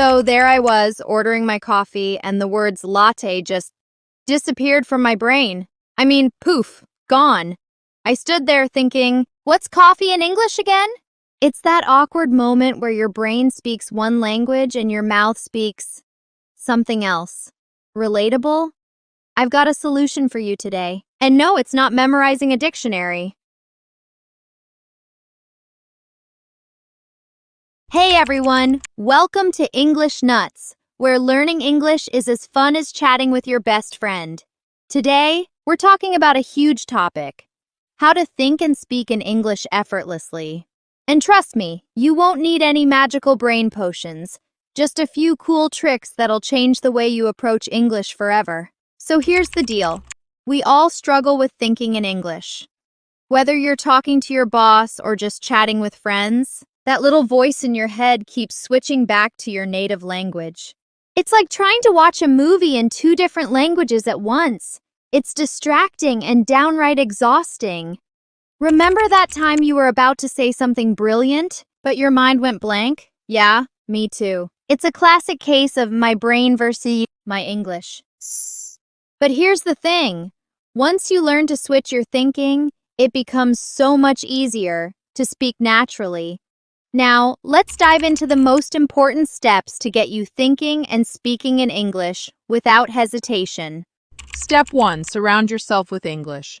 So there I was, ordering my coffee, and the words latte just disappeared from my brain. I mean, poof, gone. I stood there thinking, what's coffee in English again? It's that awkward moment where your brain speaks one language and your mouth speaks something else. Relatable? I've got a solution for you today. And no, it's not memorizing a dictionary. Hey everyone, welcome to English Nuts, where learning English is as fun as chatting with your best friend. Today, we're talking about a huge topic: how to think and speak in English effortlessly. And trust me, you won't need any magical brain potions, just a few cool tricks that'll change the way you approach English forever. So here's the deal. We all struggle with thinking in English. Whether you're talking to your boss or just chatting with friends, that little voice in your head keeps switching back to your native language. It's like trying to watch a movie in two different languages at once. It's distracting and downright exhausting. Remember that time you were about to say something brilliant, but your mind went blank? Yeah, me too. It's a classic case of my brain versus my English. But here's the thing. Once you learn to switch your thinking, it becomes so much easier to speak naturally. Now, let's dive into the most important steps to get you thinking and speaking in English without hesitation. Step 1. Surround yourself with English.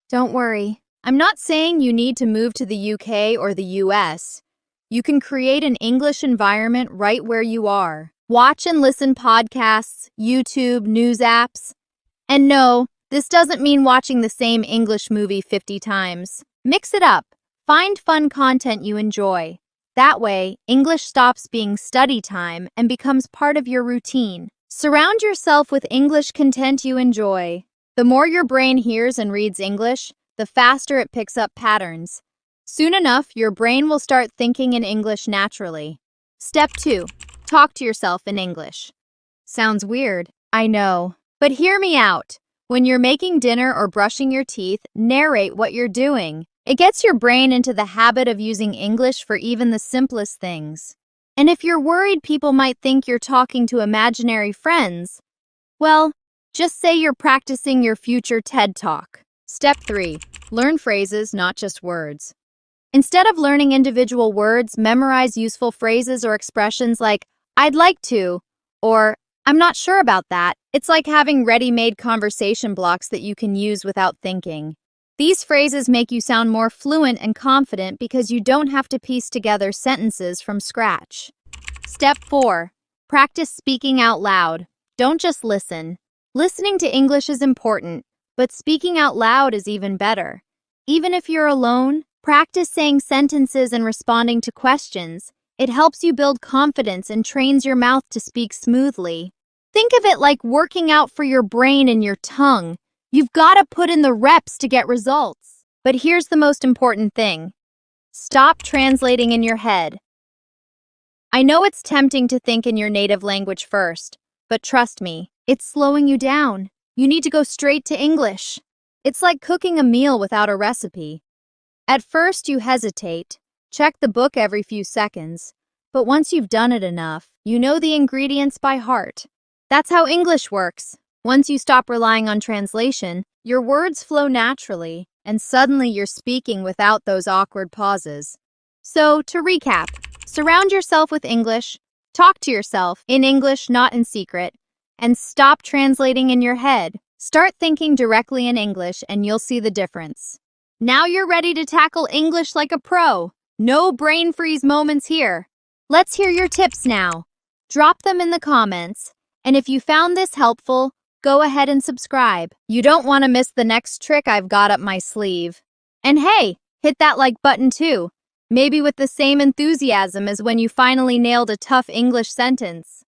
Don't worry, I'm not saying you need to move to the UK or the US. You can create an English environment right where you are. Watch and listen podcasts, YouTube, news apps. And no, this doesn't mean watching the same English movie 50 times. Mix it up. Find fun content you enjoy. That way, English stops being study time and becomes part of your routine. Surround yourself with English content you enjoy. The more your brain hears and reads English, the faster it picks up patterns. Soon enough, your brain will start thinking in English naturally. Step 2. Talk to yourself in English. Sounds weird, I know. But hear me out. When you're making dinner or brushing your teeth, narrate what you're doing. It gets your brain into the habit of using English for even the simplest things. And if you're worried people might think you're talking to imaginary friends, well, just say you're practicing your future TED Talk. Step 3. Learn phrases, not just words. Instead of learning individual words, memorize useful phrases or expressions like, I'd like to, or I'm not sure about that. It's like having ready-made conversation blocks that you can use without thinking. These phrases make you sound more fluent and confident because you don't have to piece together sentences from scratch. Step 4. Practice speaking out loud. Don't just listen. Listening to English is important, but speaking out loud is even better. Even if you're alone, practice saying sentences and responding to questions. It helps you build confidence and trains your mouth to speak smoothly. Think of it like working out for your brain and your tongue. You've got to put in the reps to get results. But here's the most important thing. Stop translating in your head. I know it's tempting to think in your native language first, but trust me, it's slowing you down. You need to go straight to English. It's like cooking a meal without a recipe. At first, you hesitate, check the book every few seconds, but once you've done it enough, you know the ingredients by heart. That's how English works. Once you stop relying on translation, your words flow naturally, and suddenly you're speaking without those awkward pauses. So, to recap, surround yourself with English, talk to yourself in English, not in secret, and stop translating in your head. Start thinking directly in English and you'll see the difference. Now you're ready to tackle English like a pro. No brain freeze moments here. Let's hear your tips now. Drop them in the comments, and if you found this helpful, go ahead and subscribe. You don't want to miss the next trick I've got up my sleeve. And hey, hit that like button too. Maybe with the same enthusiasm as when you finally nailed a tough English sentence.